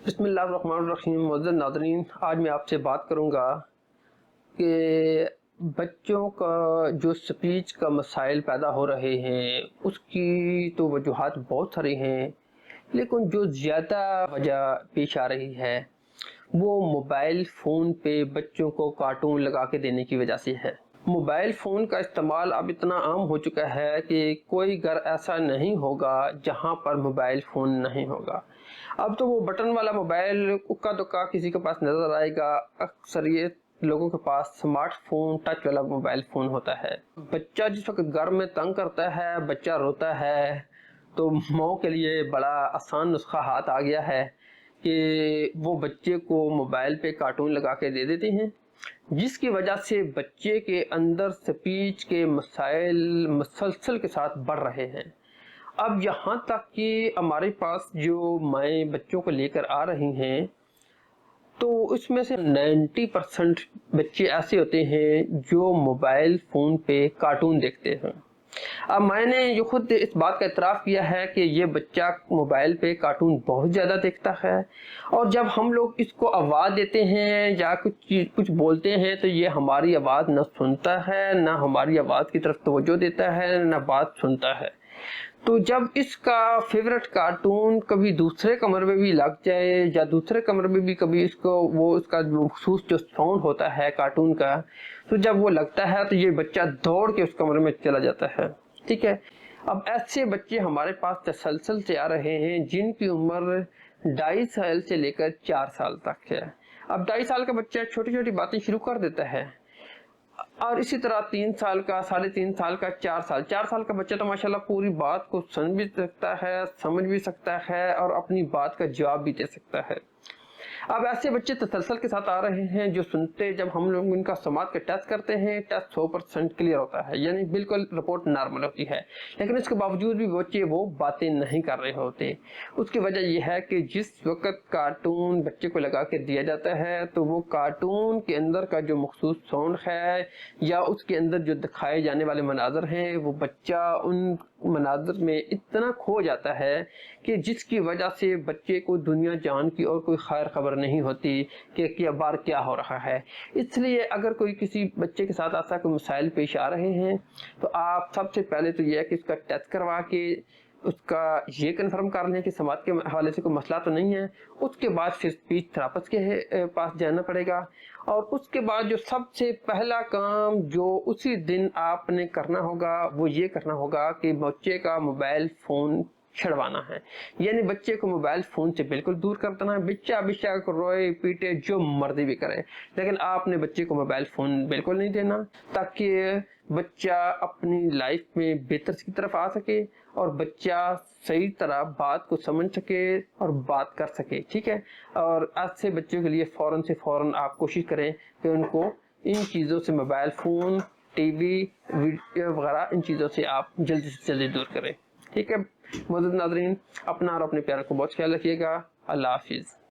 बिस्मिल्लाहिर्रहमानिर्रहीम। मुअज़्ज़ज़ नाज़रीन, आज मैं आपसे बात करूँगा कि बच्चों का जो स्पीच का मसाइल पैदा हो रहे हैं उसकी तो वजूहात बहुत सारी हैं, लेकिन जो ज़्यादा वजह पेश आ रही है वो मोबाइल फ़ोन पे बच्चों को कार्टून लगा के देने की वजह से है। मोबाइल फ़ोन का इस्तेमाल अब इतना आम हो चुका है कि कोई घर ऐसा नहीं होगा जहाँ पर मोबाइल फ़ोन नहीं होगा। अब तो वो बटन वाला मोबाइल उक्का दुक्का किसी के पास नज़र आएगा। अक्सरियत लोगों के पास स्मार्टफोन टच वाला मोबाइल फ़ोन होता है। बच्चा जिस वक्त घर में तंग करता है, बच्चा रोता है, तो माँ के लिए बड़ा आसान नुस्खा हाथ आ गया है कि वो बच्चे को मोबाइल पे कार्टून लगा के दे देते हैं, जिसकी वजह से बच्चे के अंदर स्पीच के मसाइल मसलसल के साथ बढ़ रहे हैं। अब यहाँ तक कि हमारे पास जो माएँ बच्चों को लेकर आ रही हैं, तो इसमें से 90% बच्चे ऐसे होते हैं जो मोबाइल फ़ोन पे कार्टून देखते हैं। अब मैंने ये खुद इस बात का इतराफ़ किया है कि ये बच्चा मोबाइल पे कार्टून बहुत ज़्यादा देखता है, और जब हम लोग इसको आवाज़ देते हैं या कुछ बोलते हैं तो ये हमारी आवाज़ न सुनता है, न हमारी आवाज़ की तरफ तवज्जो देता है, न बात सुनता है। तो जब इसका फेवरेट कार्टून कभी दूसरे कमरे में भी लग जाए या दूसरे कमरे में भी कभी इसको वो उसका मखसूस जो साउंड होता है कार्टून का, तो जब वो लगता है तो ये बच्चा दौड़ के उस कमरे में चला जाता है। ठीक है। अब ऐसे बच्चे हमारे पास तसलसल से आ रहे हैं जिनकी उम्र 2.5 साल से लेकर 4 साल तक है। अब 2.5 साल का बच्चा छोटी छोटी बातें शुरू कर देता है, और इसी तरह 3 साल का, 3.5 साल का, 4 साल का बच्चा तो माशाल्लाह पूरी बात को सुन भी सकता है, समझ भी सकता है और अपनी बात का जवाब भी दे सकता है। अब ऐसे बच्चे तसलसल के साथ आ रहे हैं जो सुनते, जब हम लोग इनका समाज का टेस्ट करते हैं, टेस्ट 100% क्लियर होता है, यानी बिल्कुल रिपोर्ट नॉर्मल होती है, लेकिन इसके बावजूद भी बच्चे वो बातें नहीं कर रहे होते। उसकी वजह यह है कि जिस वक्त कार्टून बच्चे को लगा के दिया जाता है तो वो कार्टून के अंदर का जो मखसूस साउंड है या उसके अंदर जो दिखाए जाने वाले मनाजर हैं, वो बच्चा उन मनाजर में इतना खो जाता है कि जिसकी वजह से बच्चे को दुनिया जान की और कोई खैर खबर नहीं होती कि क्या बार क्या हो रहा है। इसलिए अगर कोई किसी बच्चे के साथ ऐसा कोई मसाइल पेश आ रहे हैं तो आप सबसे पहले तो यह है कि उसका टेस्ट करवा के उसका ये कन्फर्म कर लें कि समाज के हवाले से कोई मसला तो नहीं है। उसके बाद फिर स्पीच थेरेपिस्ट के पास जाना पड़ेगा, और उसके बाद जो सबसे पहला काम जो उसी दिन आपने करना होगा वो ये करना होगा कि बच्चे का मोबाइल फ़ोन छुड़वाना है, यानी बच्चे को मोबाइल फ़ोन से बिल्कुल दूर कर देना है। बच्चा को रोए पीटे जो मर्जी भी करे, लेकिन आपने बच्चे को मोबाइल फ़ोन बिल्कुल नहीं देना, ताकि बच्चा अपनी लाइफ में बेहतर की तरफ आ सके और बच्चा सही तरह बात को समझ सके और बात कर सके। ठीक है। और ऐसे बच्चों के लिए फ़ौरन से फ़ौरन आप कोशिश करें कि उनको इन चीज़ों से, मोबाइल फ़ोन, टीवी, वीडियो वगैरह, इन चीज़ों से आप जल्दी से जल्दी दूर करें। ठीक है। मुअज़्ज़ज़ नाज़रीन, अपना और अपने प्यार को बहुत ख्याल रखिएगा। अल्लाह हाफ़िज़।